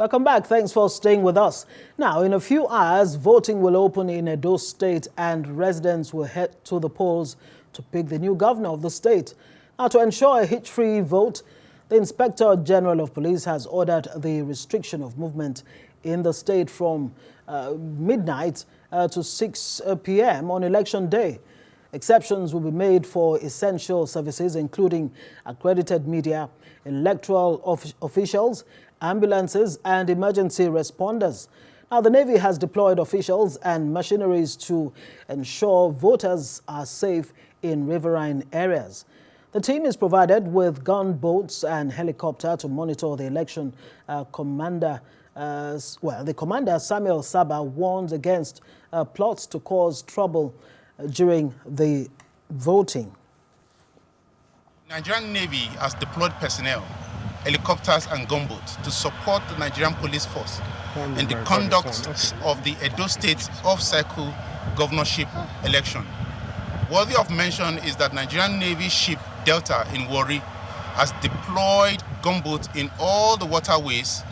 Welcome back. Thanks for staying with us. Now, in a few hours, voting will open in Edo State and residents will head to the polls to pick the new governor of the state. Now, to ensure a hitch-free vote, the Inspector General of Police has ordered the restriction of movement in the state from midnight to 6 p.m. on election day. Exceptions will be made for essential services, including accredited media, electoral officials, ambulances, and emergency responders. Now, the Navy has deployed officials and machineries to ensure voters are safe in riverine areas. The team is provided with gunboats and helicopter to monitor the election. The commander Samuel Saba warns against plots to cause trouble during the voting. Nigerian Navy has deployed personnel, helicopters and gunboats to support the Nigerian police force in the conduct of the Edo State off-cycle governorship election. Worthy of mention is that Nigerian Navy ship Delta in Warri has deployed gunboats in all the waterways,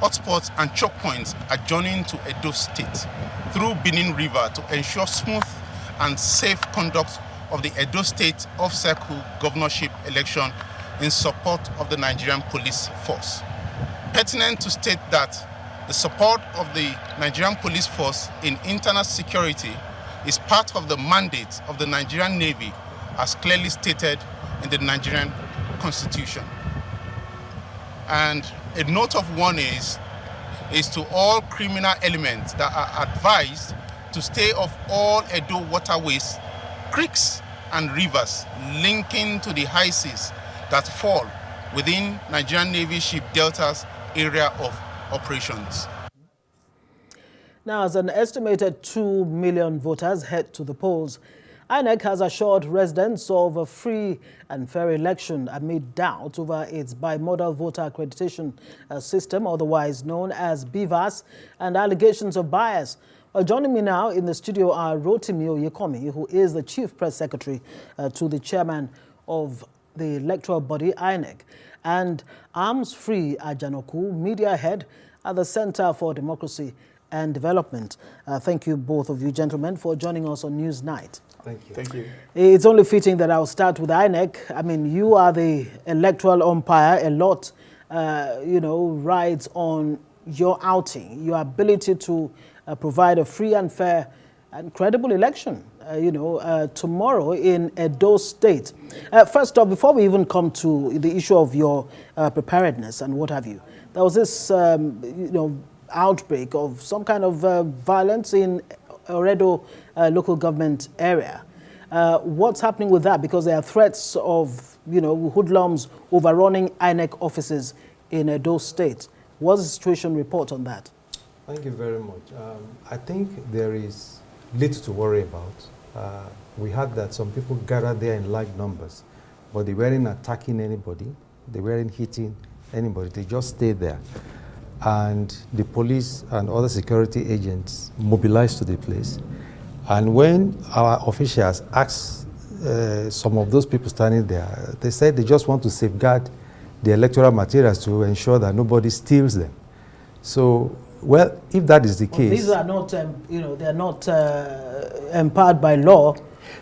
hotspots and choke points adjoining to Edo State through Benin River to ensure smooth and safe conduct of the Edo State off-cycle governorship election in support of the Nigerian police force. Pertinent to state that the support of the Nigerian police force in internal security is part of the mandate of the Nigerian Navy as clearly stated in the Nigerian Constitution. And a note of warning is to all criminal elements that are advised to stay off all Edo waterways, creeks and rivers linking to the high seas that fall within Nigerian Navy ship Delta's area of operations. Now, as an estimated 2 million voters head to the polls, INEC has assured residents of a free and fair election amid doubt over its bimodal voter accreditation system, otherwise known as BVAS, and allegations of bias. Joining me now in the studio are Rotimi Oyekanmi, who is the Chief Press Secretary to the Chairman of the electoral body, INEC, and Arms Free Ajanoku, Media Head at the Center for Democracy and Development. Thank you, both of you gentlemen, for joining us on News Night. Thank you. Thank you. It's only fitting that I'll start with INEC. I mean, you are the electoral umpire. A lot, rides on your outing, your ability to provide a free and fair and credible election, tomorrow in Edo State. First off, before we even come to the issue of your preparedness and what have you, there was this, outbreak of some kind of violence in Oredo local government area. What's happening with that? Because there are threats of, hoodlums overrunning INEC offices in Edo State. What's the situation report on that? Thank you very much. I think there is little to worry about. We heard that some people gathered there in large numbers, but they weren't attacking anybody. They weren't hitting anybody. They just stayed there. And the police and other security agents mobilized to the place. And when our officials asked some of those people standing there, they said they just want to safeguard the electoral materials to ensure that nobody steals them. So, well, if that is the case... These are not, they're not empowered by law.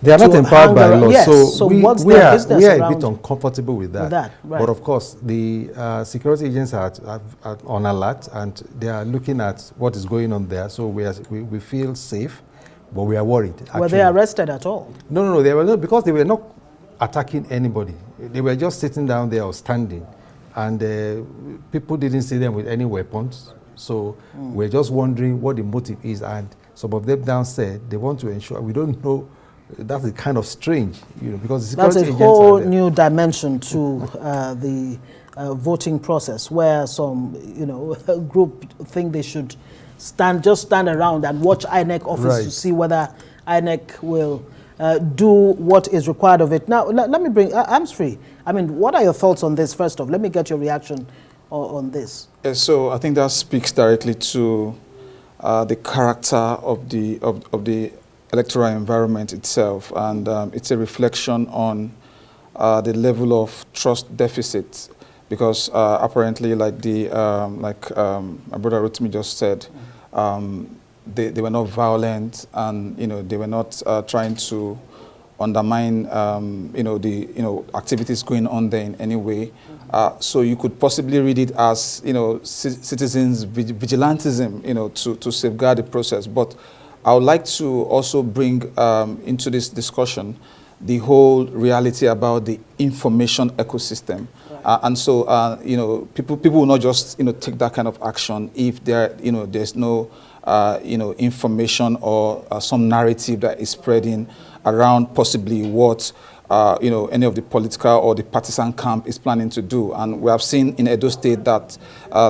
They are not empowered by law. Yes. So what's their business we are a bit uncomfortable with that. Right. But of course, the security agents are on alert and they are looking at what is going on there. So we feel safe, but we are worried. Actually. Were they arrested at all? No, they were not, because they were not attacking anybody. They were just sitting down there or standing, and people didn't see them with any weapons. So we're just wondering what the motive is, and some of them down said they want to ensure, we don't know. That's the kind of strange, because the security that's a whole new dimension to the voting process, where some, group think they should stand around and watch INEC office to see whether INEC will do what is required of it. Now, let me bring Arms Free. I mean, what are your thoughts on this? First off, let me get your reaction on this. Yeah, so I think that speaks directly to the character of the electoral environment itself, and it's a reflection on the level of trust deficit because apparently, like my brother Rotimi just said, they were not violent, and they were not trying to undermine the activities going on there in any way. So you could possibly read it as citizens vigilantism to safeguard the process. But I would like to also bring into this discussion the whole reality about the information ecosystem. And so people will not just take that kind of action if there's no information or some narrative that is spreading around possibly what any of the political or the partisan camp is planning to do. And we have seen in Edo State that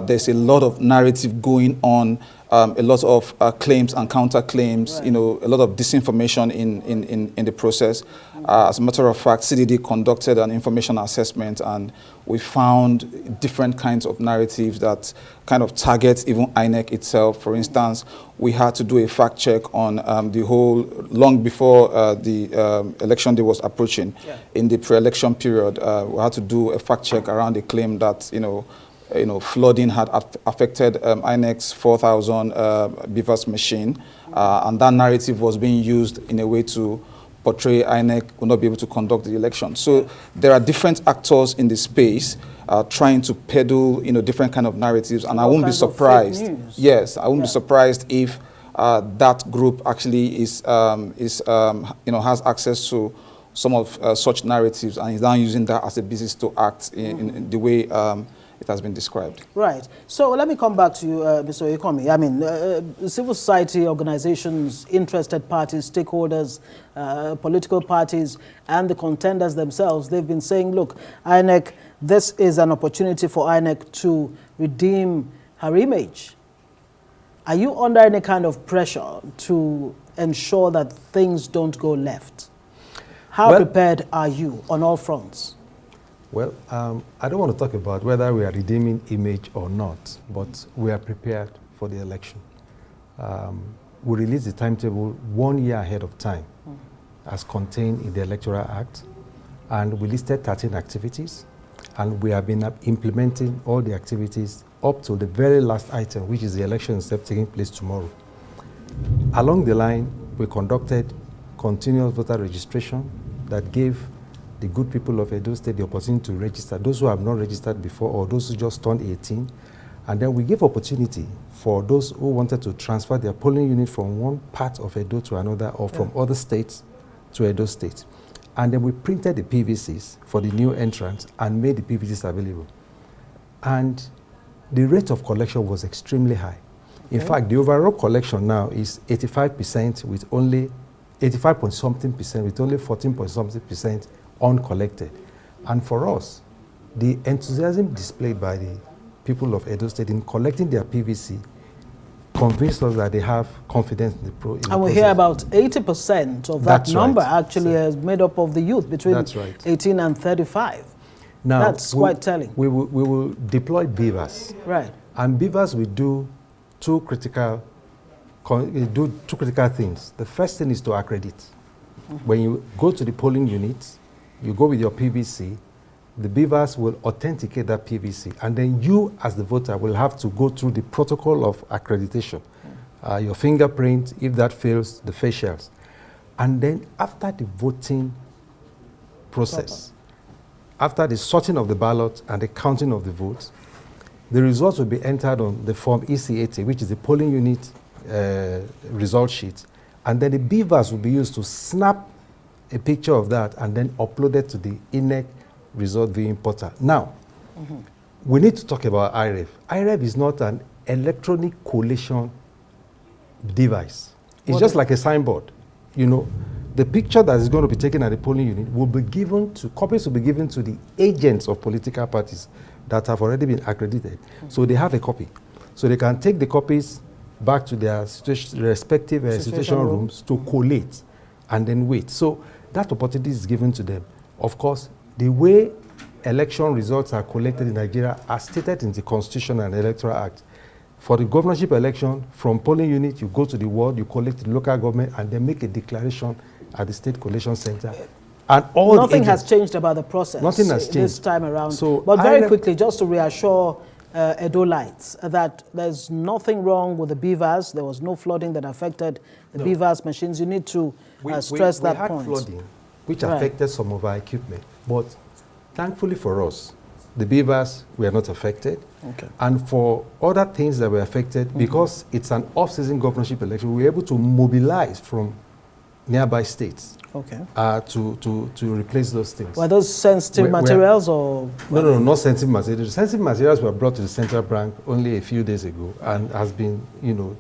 there's a lot of narrative going on, a lot of claims and counterclaims, a lot of disinformation in the process. As a matter of fact, CDD conducted an information assessment, and we found different kinds of narratives that kind of target even INEC itself. For instance, we had to do a fact check on the whole, long before the election day was approaching. In the pre-election period, we had to do a fact check around the claim that, flooding had affected INEC's 4,000 BVAS machine, and that narrative was being used in a way to portray INEC will not be able to conduct the election. So there are different actors in the space trying to peddle, different kind of narratives, and I won't be surprised. Yes, I won't be surprised if that group actually has access to some of such narratives and is now using that as a basis to act in the way it has been described. Right. So let me come back to you, Mr. Oyekanmi. I mean, civil society organizations, interested parties, stakeholders, political parties, and the contenders themselves, they've been saying, look, INEC, this is an opportunity for INEC to redeem her image. Are you under any kind of pressure to ensure that things don't go left? How prepared are you on all fronts? Well, I don't want to talk about whether we are redeeming image or not, but we are prepared for the election. We released the timetable 1 year ahead of time, as contained in the Electoral Act, and we listed 13 activities, and we have been implementing all the activities up to the very last item, which is the election itself taking place tomorrow. Along the line, we conducted continuous voter registration that gave the good people of Edo State the opportunity to register, those who have not registered before or those who just turned 18. And then we gave opportunity for those who wanted to transfer their polling unit from one part of Edo to another or from other states to Edo State. And then we printed the PVCs for the new entrants and made the PVCs available. And the rate of collection was extremely high. In fact, the overall collection now is 85% with only 85 point something percent with only 14 point something percent uncollected. And for us, the enthusiasm displayed by the people of Edo State in collecting their PVC convinced us that they have confidence in the process. And we hear about 80% of that number actually is made up of the youth between 18 and 35. Now, that's quite telling. We will deploy beavers. Right. And beavers will do two critical things. The first thing is to accredit. When you go to the polling units, you go with your PVC, the beavers will authenticate that PVC, and then you as the voter will have to go through the protocol of accreditation. Your fingerprint, if that fails, the facials. And then after the voting process, after the sorting of the ballot and the counting of the votes, the results will be entered on the form EC80, which is the polling unit result sheet. And then the beavers will be used to snap a picture of that and then upload it to the INEC result viewing portal. Now, we need to talk about IREV. IREV is not an electronic collation device. It's just like a signboard. You know, the picture that is going to be taken at the polling unit will be given to, copies will be given to the agents of political parties that have already been accredited. So they have a copy. So they can take the copies back to their respective situation rooms to collate and then wait. So that opportunity is given to them. Of course, the way election results are collected in Nigeria are stated in the Constitution and Electoral Act. For the governorship election, from polling unit, you go to the ward, you collect the local government, and then make a declaration at the State Collation Center, And all nothing has changed about the process. Nothing has changed this time around. So but very quickly, just to reassure Edo-lites that there's nothing wrong with the beavers. There was no flooding that affected the beavers machines. You need to stress that point. We had flooding, which affected some of our equipment. But thankfully for us, the beavers were not affected. Okay. And for other things that were affected, because it's an off-season governorship election, we were able to mobilize from nearby states to replace those things. Were those sensitive materials or? No, not sensitive materials. Sensitive materials were brought to the central bank only a few days ago and has been,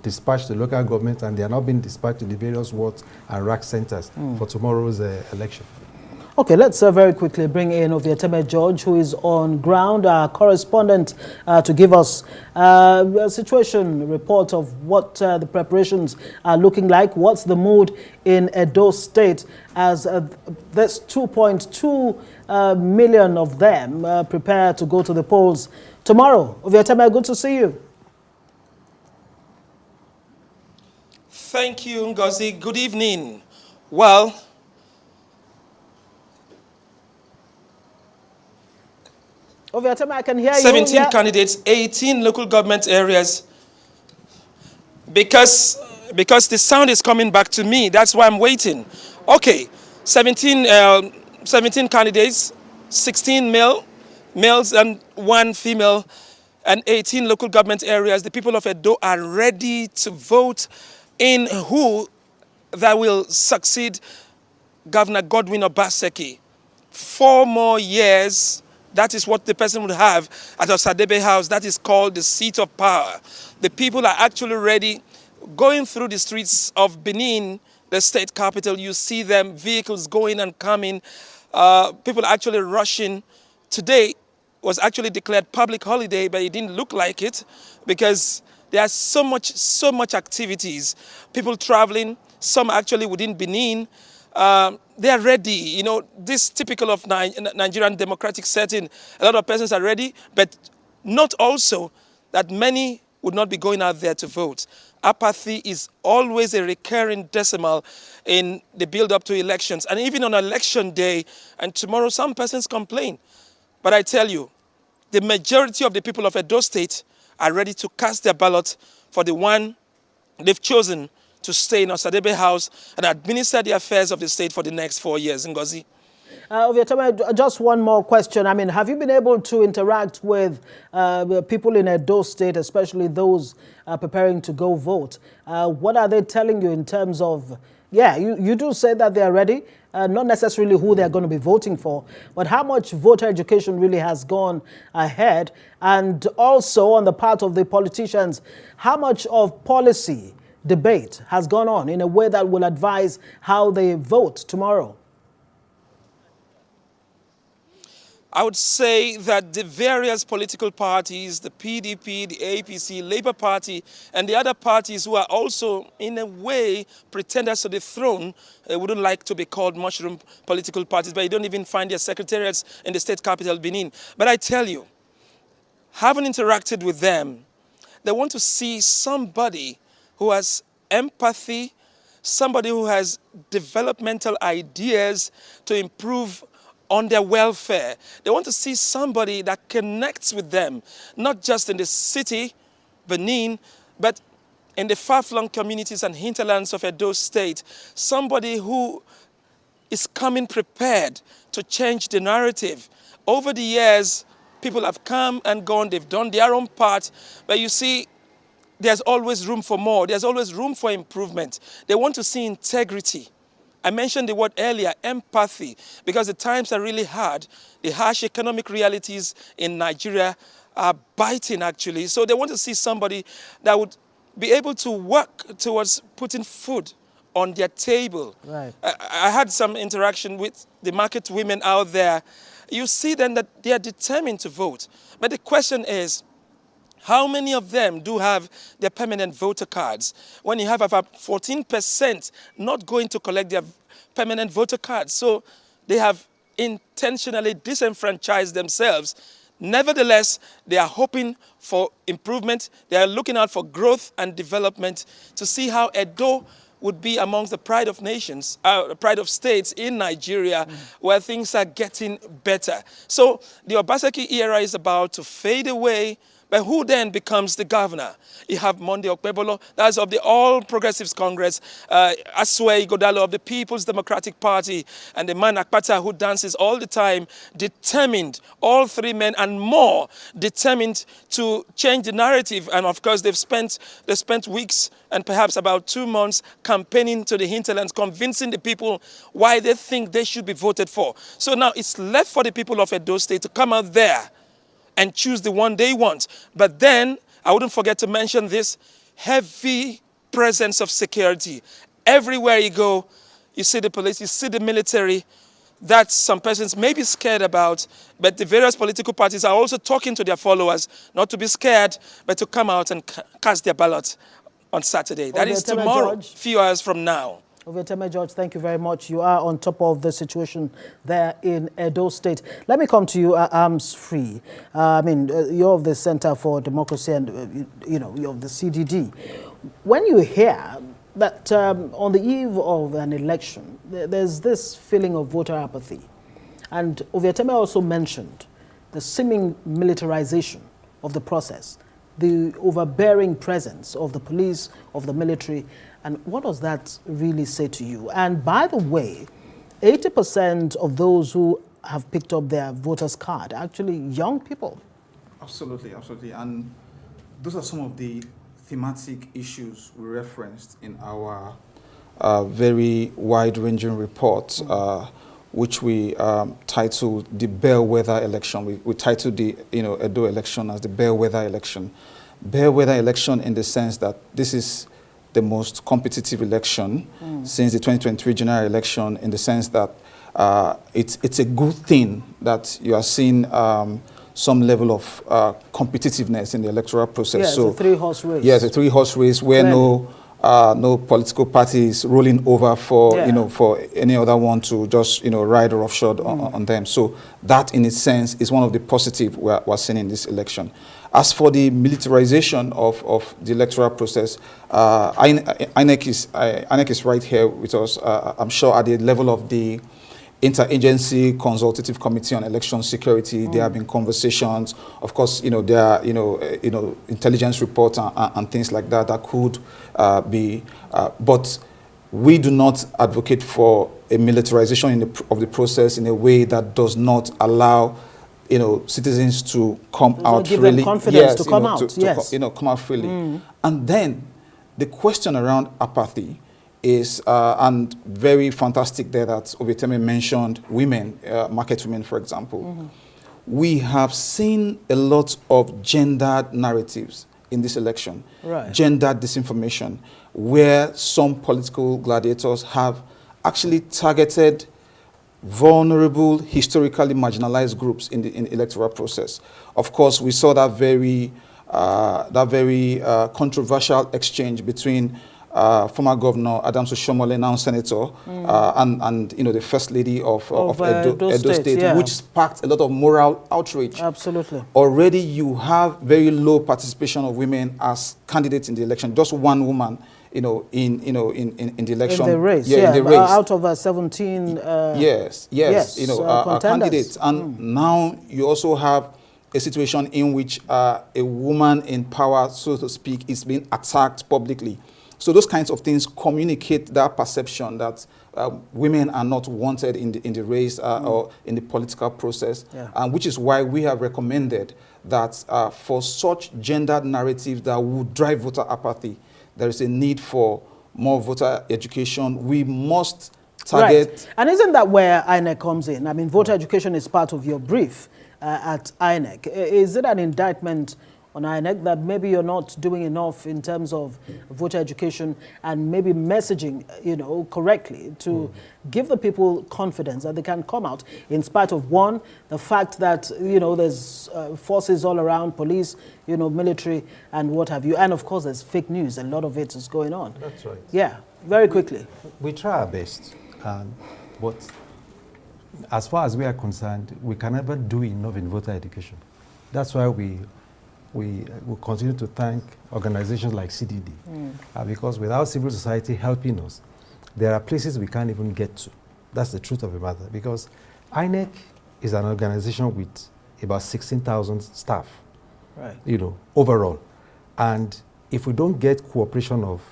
dispatched to local government, and they are now being dispatched to the various wards and rack centers for tomorrow's election. Okay, let's very quickly bring in Oyekanmi George, who is on ground, our correspondent, to give us a situation report of what the preparations are looking like. What's the mood in Edo State as there's 2.2 million of them prepare to go to the polls tomorrow. Oyekanmi, good to see you. Thank you, Ngozi. Good evening. Well, Oyekanmi, I can hear you. 17 candidates, 18 local government areas. Because the sound is coming back to me, that's why I'm waiting. Okay, 17 candidates, 16 males and 1 female, and 18 local government areas. The people of Edo are ready to vote in who that will succeed Governor Godwin Obaseki. 4 more years. That is what the person would have at Osadebe House. That is called the seat of power. The people are actually ready. Going through the streets of Benin, the state capital, you see them, vehicles going and coming. People are actually rushing. Today was actually declared public holiday, but it didn't look like it because there are so much activities. People traveling, some actually within Benin. They are ready, this typical of Nigerian democratic setting. A lot of persons are ready, but not also that many would not be going out there to vote. Apathy is always a recurring decimal in the build-up to elections. And even on election day, and tomorrow some persons complain. But I tell you, the majority of the people of Edo State are ready to cast their ballot for the one they've chosen to stay in Osadebe House and administer the affairs of the state for the next 4 years. Ngozi. Oyekanmi, just one more question. I mean, have you been able to interact with people in Edo State, especially those preparing to go vote? What are they telling you in terms of, you do say that they are ready, not necessarily who they're going to be voting for, but how much voter education really has gone ahead? And also on the part of the politicians, how much of policy debate has gone on in a way that will advise how they vote tomorrow? I would say that the various political parties, the PDP, the APC, Labour Party, and the other parties who are also, in a way, pretenders to the throne, wouldn't like to be called mushroom political parties, but you don't even find their secretariats in the state capital, Benin. But I tell you, having interacted with them, they want to see somebody who has empathy, somebody who has developmental ideas to improve on their welfare. They want to see somebody that connects with them, not just in the city, Benin, but in the far-flung communities and hinterlands of Edo State. Somebody who is coming prepared to change the narrative. Over the years, people have come and gone, they've done their own part, but you see, there's always room for more. There's always room for improvement. They want to see integrity. I mentioned the word earlier, empathy, because the times are really hard. The harsh economic realities in Nigeria are biting, actually. So they want to see somebody that would be able to work towards putting food on their table. Right. I had some interaction with the market women out there. You see then that they are determined to vote. But the question is, how many of them do have their permanent voter cards? When you have about 14% not going to collect their permanent voter cards. So they have intentionally disenfranchised themselves. Nevertheless, they are hoping for improvement. They are looking out for growth and development to see how Edo would be amongst the pride of nations, pride of states in Nigeria, where things are getting better. So the Obaseki era is about to fade away, but who then becomes the governor? You have Monday Okpebolo, that's of the All Progressives Congress, Asue Igodalo of the People's Democratic Party, and the man Akpata who dances all the time, determined, all three men and more, determined to change the narrative. And of course, they've spent weeks and perhaps about 2 months campaigning to the hinterlands, convincing the people why they think they should be voted for. So now it's left for the people of Edo State to come out there and choose the one they want. But then, I wouldn't forget to mention this, heavy presence of security. Everywhere you go, you see the police, you see the military, that some persons may be scared about, but the various political parties are also talking to their followers not to be scared, but to come out and cast their ballot on Saturday. That is tomorrow, a few hours from now. Oyekanmi, George, thank you very much. You are on top of the situation there in Edo State. Let me come to you, Arms Free. You're of the Center for Democracy and, you're of the CDD. When you hear that on the eve of an election, there's this feeling of voter apathy. And Oyekanmi also mentioned the seeming militarization of the process, the overbearing presence of the police, of the military. And what does that really say to you? And by the way, 80% of those who have picked up their voter's card are actually young people. Absolutely, absolutely. And those are some of the thematic issues we referenced in our very wide-ranging report, which we titled the Bellwether Election. We titled the Edo election as the Bellwether Election. Bellwether election in the sense that this is the most competitive election since the 2023 general election, in the sense that it's a good thing that you are seeing some level of competitiveness in the electoral process. Yeah, so, it's a three-horse race. Yes, a three-horse race where no political party is rolling over for for any other one to just ride roughshod on them. So that, in its sense, is one of the positive we're seeing in this election. As for the militarization of the electoral process, INEC is right here with us. I'm sure at the level of the Interagency Consultative Committee on Election Security, there have been conversations. Of course, there are intelligence reports and things like that that could be. But we do not advocate for a militarization of the process in a way that does not allow citizens to come out freely. Give them confidence to come out. Come out freely. And then the question around apathy is, and very fantastic there that Oyekanmi mentioned women, market women, for example. We have seen a lot of gendered narratives in this election, gendered disinformation, where some political gladiators have actually targeted vulnerable, historically marginalized groups in the electoral process. Of course, we saw that very controversial exchange between former Governor Adams Oshomole, now Senator, and the First Lady of Edo State, which sparked a lot of moral outrage. Absolutely. Already, you have very low participation of women as candidates in the election. Just one woman. In the election, in the race, in the race. Out of 17 candidates, and now you also have a situation in which a woman in power, so to speak, is being attacked publicly. So those kinds of things communicate that perception that women are not wanted in the race or in the political process, which is why we have recommended that for such gendered narratives that would drive voter apathy, there is a need for more voter education. We must target... Right. And isn't that where INEC comes in? I mean, voter education is part of your brief at INEC. Is it an indictment on INEC that maybe you're not doing enough in terms of voter education and maybe messaging, correctly to give the people confidence that they can come out in spite of, one, the fact that, there's forces all around, police, military and what have you. And of course, there's fake news. A lot of it is going on. That's right. Yeah, very quickly. We try our best, but as far as we are concerned, we can never do enough in voter education. That's why we we will continue to thank organizations like CDD, because without civil society helping us, there are places we can't even get to. That's the truth of the matter, because INEC is an organization with about 16,000 staff, Right. you know, overall. And if we don't get cooperation of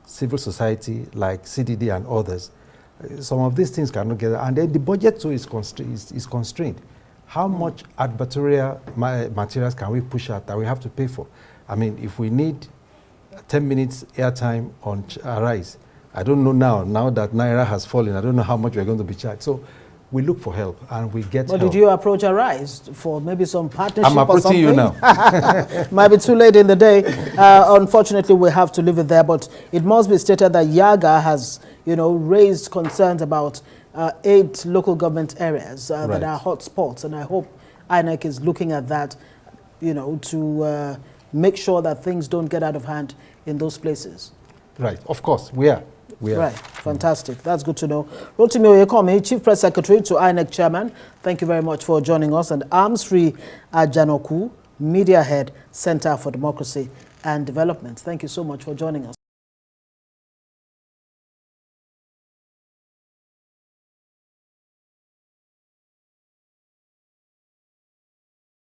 civil society like CDD and others, some of these things cannot get, and then the budget too is constrained. How much advertorial materials can we push out that we have to pay for? I mean, if we need 10 minutes airtime on Arise, I don't know now that Naira has fallen, I don't know how much we're going to be charged. So we look for help and we get help. Did you approach Arise for maybe some partnership I'm or something? approaching you now. Might be too late in the day. Unfortunately, we have to leave it there, but it must be stated that Yaga has, you know, raised concerns about 8 local government areas that are hot spots, and I hope INEC is looking at that, you know, to make sure that things don't get out of hand in those places. Right, of course, we are. Right, fantastic. That's good to know. Rotimi Oyekanmi, Chief Press Secretary to INEC Chairman, thank you very much for joining us. And Arms-Free Ajanoku, Media Head, Center for Democracy and Development. Thank you so much for joining us.